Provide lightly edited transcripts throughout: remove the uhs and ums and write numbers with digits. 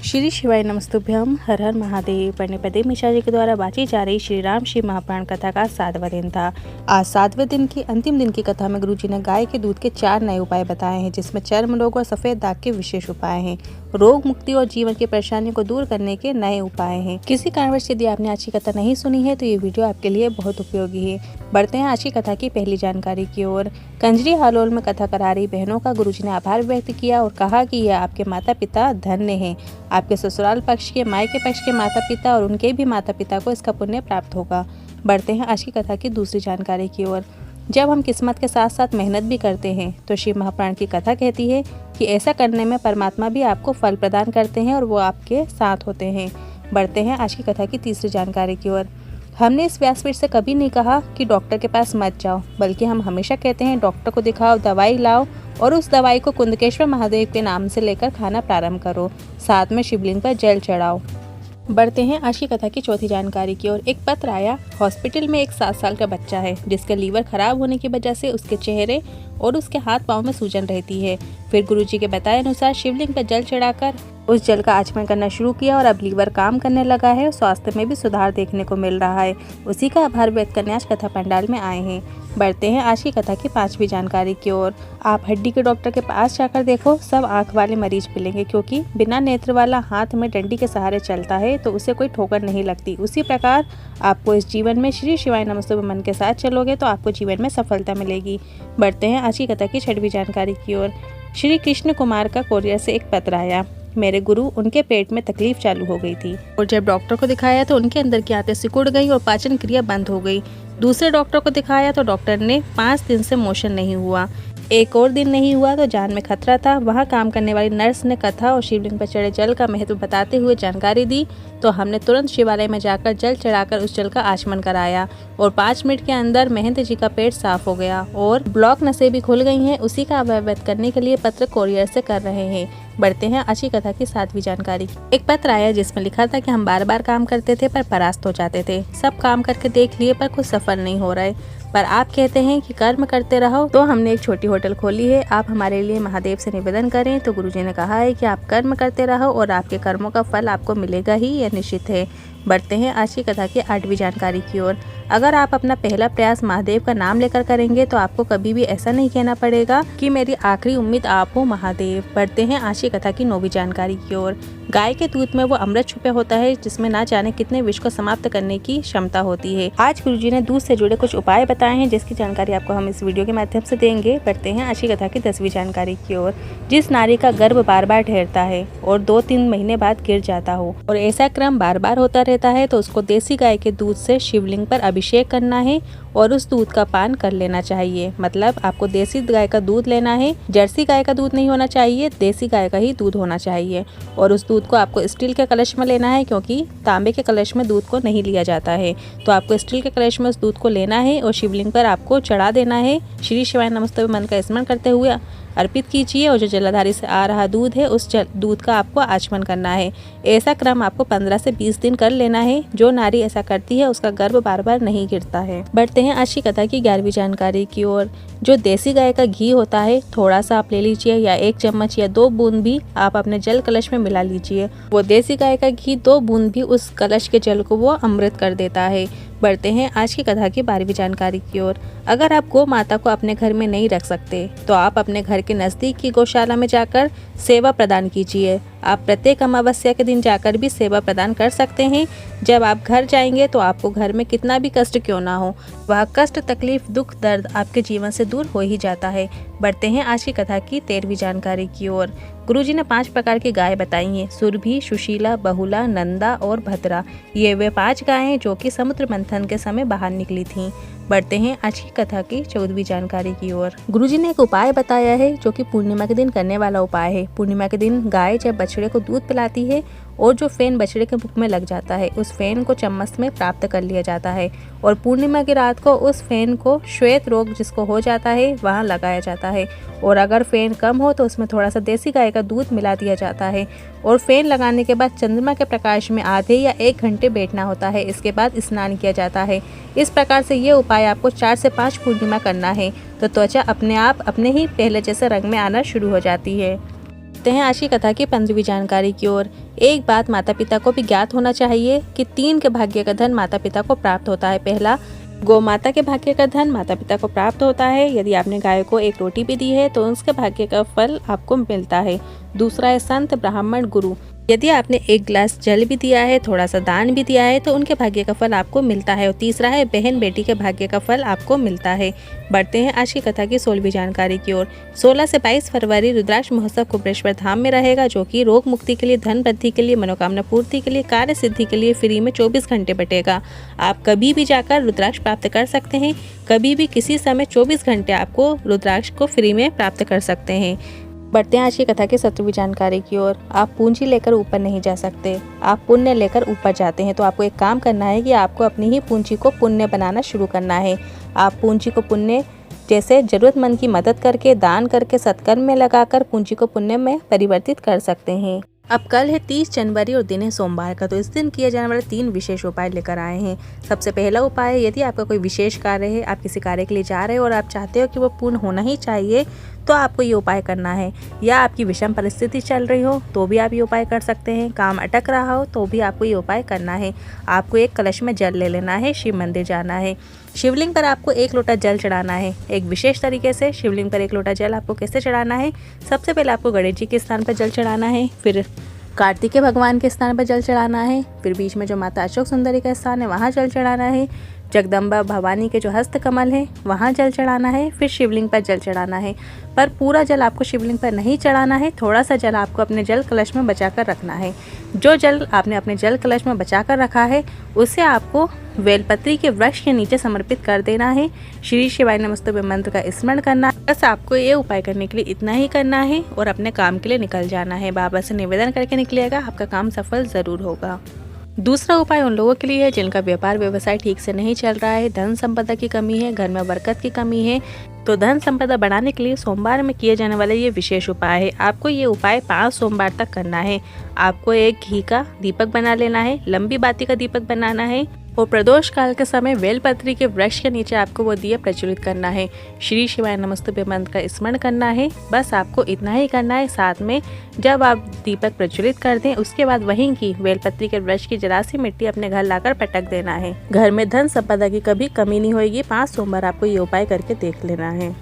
श्री शिवाय नमस्तुभ्यम। हर हर महादेव। पढ़ने पदे मिश्रा जी के द्वारा बांटी जा रही श्री राम शिव महापुराण कथा का 7वां दिन था। आज 7वें दिन की अंतिम दिन की कथा में गुरुजी ने गाय के दूध के 4 नए उपाय बताए हैं, जिसमें चर्म रोग और सफेद दाग के विशेष उपाय हैं। रोग मुक्ति और जीवन की परेशानियों को दूर करने के नए उपाय हैं। किसी कारणवश यदि आपने आज की कथा नहीं सुनी है तो ये वीडियो आपके लिए बहुत उपयोगी है। बढ़ते हैं आज की कथा की पहली जानकारी की ओर। कंजरी हालोल में कथा करा रही बहनों का गुरुजी ने आभार व्यक्त किया और कहा कि यह आपके माता पिता धन्य हैं। आपके ससुराल पक्ष के, मायके पक्ष के माता पिता और उनके भी माता पिता को इसका पुण्य प्राप्त होगा। बढ़ते हैं आज की कथा की दूसरी जानकारी की ओर। जब हम किस्मत के साथ साथ मेहनत भी करते हैं तो शिव महापुराण की कथा कहती है कि ऐसा करने में परमात्मा भी आपको फल प्रदान करते हैं और वो आपके साथ होते हैं। बढ़ते हैं आज की कथा की तीसरी जानकारी की ओर। हमने इस व्यासपीठ से कभी नहीं कहा कि डॉक्टर के पास मत जाओ, बल्कि हम हमेशा कहते हैं डॉक्टर को दिखाओ, दवाई लाओ और उस दवाई को कुंदकेश्वर महादेव के नाम से लेकर खाना प्रारंभ करो। साथ में शिवलिंग पर जल चढ़ाओ। बढ़ते हैं आज की कथा की चौथी जानकारी की ओर। एक पत्र आया। हॉस्पिटल में एक 7 साल का बच्चा है जिसका लीवर खराब होने की वजह से उसके चेहरे और उसके हाथ पांव में सूजन रहती है। फिर गुरुजी के बताए अनुसार शिवलिंग पर जल चढ़ाकर उस जल का आचमन करना शुरू किया और अब लीवर काम करने लगा है और स्वास्थ्य में भी सुधार देखने को मिल रहा है। उसी का आभार व्यक्त करने आज कथा पंडाल में आए हैं। बढ़ते हैं आज की कथा की 5वीं जानकारी की ओर। आप हड्डी के डॉक्टर के पास जाकर देखो, सब आंख वाले मरीज मिलेंगे, क्योंकि बिना नेत्र वाला हाथ में डंडी के सहारे चलता है तो उसे कोई ठोकर नहीं लगती। उसी प्रकार आपको इस जीवन में श्री शिवाय नमस्तुभ्यम मन के साथ चलोगे तो आपको जीवन में सफलता मिलेगी। बढ़ते हैं आज की कथा की 6वीं जानकारी की ओर। श्री कृष्ण कुमार का कोरियर से एक पत्र आया। मेरे गुरु, उनके पेट में तकलीफ चालू हो गई थी और जब डॉक्टर को दिखाया तो उनके अंदर की आंतें सिकुड़ गई और पाचन क्रिया बंद हो गई। दूसरे डॉक्टर को दिखाया तो डॉक्टर ने 5 दिन से मोशन नहीं हुआ। एक और दिन नहीं हुआ तो जान में खतरा था। वहाँ काम करने वाली नर्स ने कथा और शिवलिंग पर चढ़े जल का महत्व बताते हुए जानकारी दी तो हमने तुरंत शिवालय में जाकर जल चढ़ाकर उस जल का आचमन कराया और 5 मिनट के अंदर महंत जी का पेट साफ हो गया और ब्लॉक नसें भी खुल गई हैं। उसी का आभार व्यक्त करने के लिए पत्र कोरियर से कर रहे हैं। बढ़ते हैं आज की कथा की 7वीं जानकारी। एक पत्र आया जिसमें लिखा था कि हम बार बार काम करते थे पर परास्त हो जाते थे। सब काम करके देख लिए पर कुछ सफल नहीं हो रहा है, पर आप कहते हैं कि कर्म करते रहो, तो हमने एक छोटी होटल खोली है। आप हमारे लिए महादेव से निवेदन करें। तो गुरुजी ने कहा है कि आप कर्म करते रहो और आपके कर्मों का फल आपको मिलेगा ही, यह निश्चित है। बढ़ते हैं आज की कथा की 8वीं जानकारी की ओर। अगर आप अपना पहला प्रयास महादेव का नाम लेकर करेंगे तो आपको कभी भी ऐसा नहीं कहना पड़ेगा कि मेरी आखिरी उम्मीद आप हो महादेव। बढ़ते हैं आज की कथा की 9वीं जानकारी की ओर। गाय के दूध में वो अमृत छुपा होता है जिसमें ना जाने कितने विष को समाप्त करने की क्षमता होती है। आज गुरुजी ने दूध से जुड़े कुछ उपाय बताए हैं जिसकी जानकारी आपको हम इस वीडियो के माध्यम से देंगे। बढ़ते हैं आज की कथा की 10वीं जानकारी की ओर। जिस नारी का गर्भ बार बार ठहरता है और 2-3 महीने बाद गिर जाता हो और ऐसा क्रम बार बार होता रहता है तो उसको देसी गाय के दूध से शिवलिंग पर अभिषेक करना है और उस दूध का पान कर लेना चाहिए। मतलब आपको देसी गाय का दूध लेना है, जर्सी गाय का दूध नहीं होना चाहिए, देसी गाय का ही दूध होना चाहिए। और उस दूध को आपको स्टील के कलश में लेना है, क्योंकि तांबे के कलश में दूध को नहीं लिया जाता है। तो आपको स्टील के कलश में उस दूध को लेना है और शिवलिंग पर आपको चढ़ा देना है। श्री शिवाय नमस्तुभ्यम मन का स्मरण करते हुए अर्पित कीजिए और जो जलाधारी से आ रहा दूध है उस दूध का आपको आचमन करना है। ऐसा क्रम आपको 15 से 20 दिन कर लेना है। जो नारी ऐसा करती है उसका गर्भ बार बार नहीं गिरता है। बढ़ते हैं आज की कथा की 11वीं जानकारी की ओर। जो देसी गाय का घी होता है थोड़ा सा आप ले लीजिए, या 1 चम्मच या 2 बूंद भी आप अपने जल कलश में मिला लीजिए। वो देसी गाय का घी 2 बूंद भी उस कलश के जल को वो अमृत कर देता है। बढ़ते हैं आज की कथा की 12वीं जानकारी की ओर। अगर आप गौ माता को अपने घर में नहीं रख सकते तो आप अपने घर के नज़दीक की गौशाला में जाकर सेवा प्रदान कीजिए। आप प्रत्येक अमावस्या के दिन जाकर भी सेवा प्रदान कर सकते हैं। जब आप घर जाएंगे तो आपको घर में कितना भी कष्ट क्यों ना हो, वह कष्ट, तकलीफ, दुख, दर्द आपके जीवन से दूर हो ही जाता है। बढ़ते हैं आज की कथा की 13वीं जानकारी की ओर। गुरुजी ने 5 प्रकार की गाय बताई हैं। सुरभि, सुशीला, बहुला, नंदा और भद्रा। ये वे 5 गायें जो कि समुद्र मंथन के समय बाहर निकली थीं। बढ़ते हैं आज की कथा की 14वीं जानकारी की ओर। गुरुजी ने एक उपाय बताया है जो कि पूर्णिमा के दिन करने वाला उपाय है। पूर्णिमा के दिन गाय जब बछड़े को दूध पिलाती है और जो फेन बछड़े के मुख में लग जाता है उस फेन को चम्मच में प्राप्त कर लिया जाता है और पूर्णिमा की रात को उस फेन को श्वेत रोग जिसको हो जाता है वहाँ लगाया जाता है। और अगर फेन कम हो तो उसमें थोड़ा सा देसी गाय का दूध मिला दिया जाता है और फेन लगाने के बाद चंद्रमा के प्रकाश में आधे या 1 घंटे बैठना होता है। इसके बाद स्नान किया जाता है। इस प्रकार से ये उपाय आपको 4 से 5 पूर्णिमा करना है तो त्वचा अपने आप अपने ही पहले जैसे रंग में आना शुरू हो जाती है। बढ़ते हैं आज की कथा की 15वीं जानकारी की ओर। एक बात माता पिता को भी ज्ञात होना चाहिए कि 3 के भाग्य का धन माता पिता को प्राप्त होता है। पहला, गौ माता के भाग्य का धन माता पिता को प्राप्त होता है। यदि आपने गाय को एक रोटी भी दी है तो उसके भाग्य का फल आपको मिलता है। दूसरा है संत, ब्राह्मण, गुरु। यदि आपने एक गिलास जल भी दिया है, थोड़ा सा दान भी दिया है तो उनके भाग्य का फल आपको मिलता है। और तीसरा है बहन बेटी के भाग्य का फल आपको मिलता है। बढ़ते हैं आज की कथा की 16वीं जानकारी की ओर। 16 से 22 फरवरी रुद्राक्ष महोत्सव कुबेश्वर धाम में रहेगा, जो कि रोग मुक्ति के लिए, धन वृद्धि के लिए, मनोकामना पूर्ति के लिए, कार्य सिद्धि के लिए फ्री में 24 घंटे बटेगा। आप कभी भी जाकर रुद्राक्ष प्राप्त कर सकते हैं। कभी भी किसी समय 24 घंटे आपको रुद्राक्ष को फ्री में प्राप्त कर सकते हैं। बढ़ते हैं आज की कथा की 17वीं जानकारी की ओर। आप पूंजी लेकर ऊपर नहीं जा सकते, आप पुण्य लेकर ऊपर जाते हैं। तो आपको एक काम करना है कि आपको अपनी ही पूंजी को पुण्य बनाना शुरू करना है। आप पूंजी को पुण्य जैसे जरूरतमंद की मदद करके, दान करके, सत्कर्म में लगाकर पूंजी को पुण्य में परिवर्तित कर सकते हैं। अब कल है 30 जनवरी और दिन है सोमवार का, तो इस दिन किए जाने वाले 3 विशेष उपाय लेकर आए हैं। सबसे पहला उपाय, यदि आपका कोई विशेष कार्य है, आप किसी कार्य के लिए जा रहे हो और आप चाहते हो कि वो पूर्ण होना ही चाहिए, तो आपको ये उपाय करना है। या आपकी विषम परिस्थिति चल रही हो तो भी आप ये उपाय कर सकते हैं। काम अटक रहा हो तो भी आपको ये उपाय करना है। आपको एक कलश में जल ले लेना है, शिव मंदिर जाना है। शिवलिंग पर आपको 1 लोटा जल चढ़ाना है। एक विशेष तरीके से शिवलिंग पर 1 लोटा जल आपको कैसे चढ़ाना है, सबसे पहले आपको गणेश जी के स्थान पर जल चढ़ाना है, फिर कार्तिकेय भगवान के स्थान पर जल चढ़ाना है, फिर बीच में जो माता अशोक सुंदरी का स्थान है वहाँ जल चढ़ाना है, जगदम्बा भवानी के जो हस्त कमल है वहाँ जल चढ़ाना है, फिर शिवलिंग पर जल चढ़ाना है। पर पूरा जल आपको शिवलिंग पर नहीं चढ़ाना है, थोड़ा सा जल आपको अपने जल कलश में बचाकर रखना है। जो जल आपने अपने जल कलश में बचाकर रखा है उसे आपको बेलपत्री के वृक्ष के नीचे समर्पित कर देना है। श्री शिवाय नमस्तुभ्यं मंत्र का स्मरण करना है। बस आपको ये उपाय करने के लिए इतना ही करना है और अपने काम के लिए निकल जाना है। बाबा से निवेदन करके निकलिएगा, आपका काम सफल जरूर होगा। दूसरा उपाय उन लोगों के लिए है जिनका व्यापार व्यवसाय ठीक से नहीं चल रहा है, धन संपदा की कमी है, घर में बरकत की कमी है। तो धन संपदा बढ़ाने के लिए सोमवार में किए जाने वाले ये विशेष उपाय है। आपको ये उपाय 5 सोमवार तक करना है। आपको एक घी का दीपक बना लेना है, लंबी बाती का दीपक बनाना है और प्रदोष काल के समय बेलपत्री के वृक्ष के नीचे आपको वो दिया प्रज्वलित करना है। श्री शिवाय नमस्तुभ्यं मंत्र का स्मरण करना है। बस आपको इतना ही करना है। साथ में जब आप दीपक प्रज्वलित कर दें उसके बाद वहीं की बेलपत्री के वृक्ष की जरा सी मिट्टी अपने घर लाकर पटक देना है। घर में धन संपदा की कभी कमी नहीं होगी। 5 सोमवार आपको ये उपाय करके देख लेना है।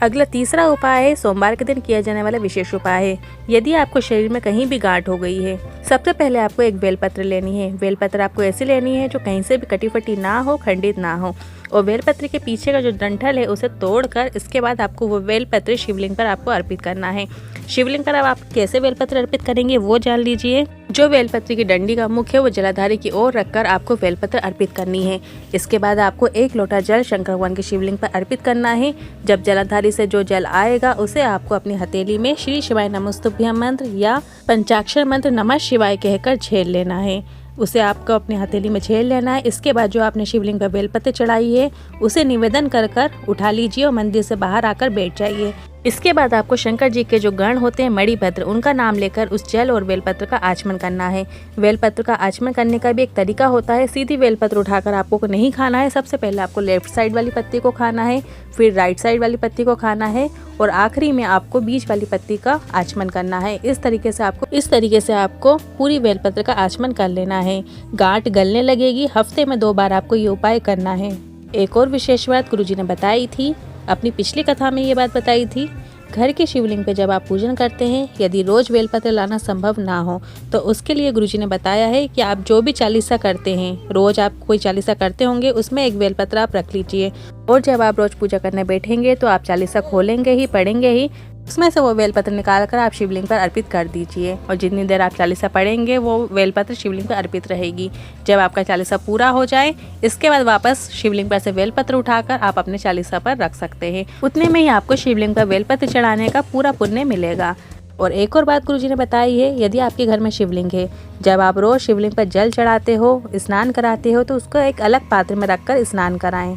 अगला तीसरा उपाय है सोमवार के दिन किया जाने वाला विशेष उपाय है। यदि आपको शरीर में कहीं भी गांठ हो गई है, सबसे पहले आपको एक बेलपत्र लेनी है। बेलपत्र आपको ऐसी लेनी है जो कहीं से भी कटी फटी ना हो, खंडित ना हो। और बेलपत्र के पीछे का जो डंठल है उसे तोड़कर इसके बाद आपको वो बेलपत्र शिवलिंग पर आपको अर्पित करना है। शिवलिंग पर अब आप कैसे बेलपत्र अर्पित करेंगे वो जान लीजिए। जो बेलपत्र की डंडी का मुख है वो जलाधारी की ओर रखकर आपको बेलपत्र अर्पित करनी है। इसके बाद आपको 1 लोटा जल शंकर भगवान की शिवलिंग पर अर्पित करना है। जब जलाधारी से जो जल आएगा उसे आपको अपनी हथेली में श्री शिवाय नमस्तुभ्यं मंत्र या पंचाक्षर मंत्र नमः शिवाय कहकर झेल लेना है। उसे आपको अपने हथेली में झेल लेना है। इसके बाद जो आपने शिवलिंग पर बेलपत्र चढ़ाई है उसे निवेदन कर कर उठा लीजिए और मंदिर से बाहर आकर बैठ जाइए। इसके बाद आपको शंकर जी के जो गण होते हैं मणिभद्र, उनका नाम लेकर उस जल और बेलपत्र का आचमन करना है। बेलपत्र का आचमन करने का भी एक तरीका होता है। सीधी बेलपत्र उठाकर आपको नहीं खाना है। सबसे पहले आपको लेफ्ट साइड वाली पत्ती को खाना है, फिर राइट साइड वाली पत्ती को खाना है और आखिरी में आपको बीच वाली पत्ती का आचमन करना है। इस तरीके से आपको पूरी बेलपत्र का आचमन कर लेना है। गांठ गलने लगेगी। हफ्ते में 2 बार आपको ये उपाय करना है। एक और विशेष बात गुरुजी ने बताई थी, अपनी पिछली कथा में ये बात बताई थी। घर के शिवलिंग पे जब आप पूजन करते हैं, यदि रोज बेलपत्र लाना संभव ना हो तो उसके लिए गुरुजी ने बताया है कि आप जो भी चालीसा करते हैं, रोज आप कोई चालीसा करते होंगे, उसमें एक बेलपत्र आप रख लीजिए। और जब आप रोज पूजा करने बैठेंगे तो आप चालीसा खोलेंगे ही, पढ़ेंगे ही, उसमें से वो बेलपत्र निकाल कर आप शिवलिंग पर अर्पित कर दीजिए। और जितनी देर आप चालीसा पढ़ेंगे वो बेलपत्र शिवलिंग पर अर्पित रहेगी। जब आपका चालीसा पूरा हो जाए इसके बाद वापस शिवलिंग पर से बेलपत्र उठाकर आप अपने चालीसा पर रख सकते हैं। उतने में ही आपको शिवलिंग पर बेलपत्र चढ़ाने का पूरा पुण्य मिलेगा। और एक और बात गुरुजी ने बताई है, यदि आपके घर में शिवलिंग है, जब आप रोज शिवलिंग पर जल चढ़ाते हो, स्नान कराते हो, तो उसको एक अलग पात्र में रखकर स्नान कराएं।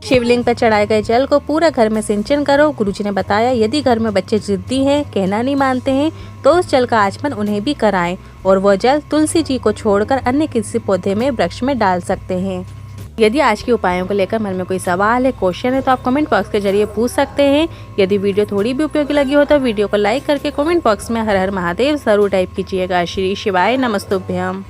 शिवलिंग पर चढ़ाए गए जल को पूरा घर में सिंचन करो। गुरुजी ने बताया यदि घर में बच्चे जिद्दी हैं, कहना नहीं मानते हैं, तो उस जल का आचमन उन्हें भी कराएं और वह जल तुलसी जी को छोड़कर अन्य किसी पौधे में, वृक्ष में डाल सकते हैं। यदि आज के उपायों को लेकर मन में कोई सवाल है, क्वेश्चन है तो आप कमेंट बॉक्स के जरिए पूछ सकते हैं। यदि वीडियो थोड़ी भी उपयोगी लगी हो तो वीडियो को लाइक करके कमेंट बॉक्स में हर हर महादेव जरूर टाइप कीजिएगा। श्री शिवाय नमस्तुभ्यम।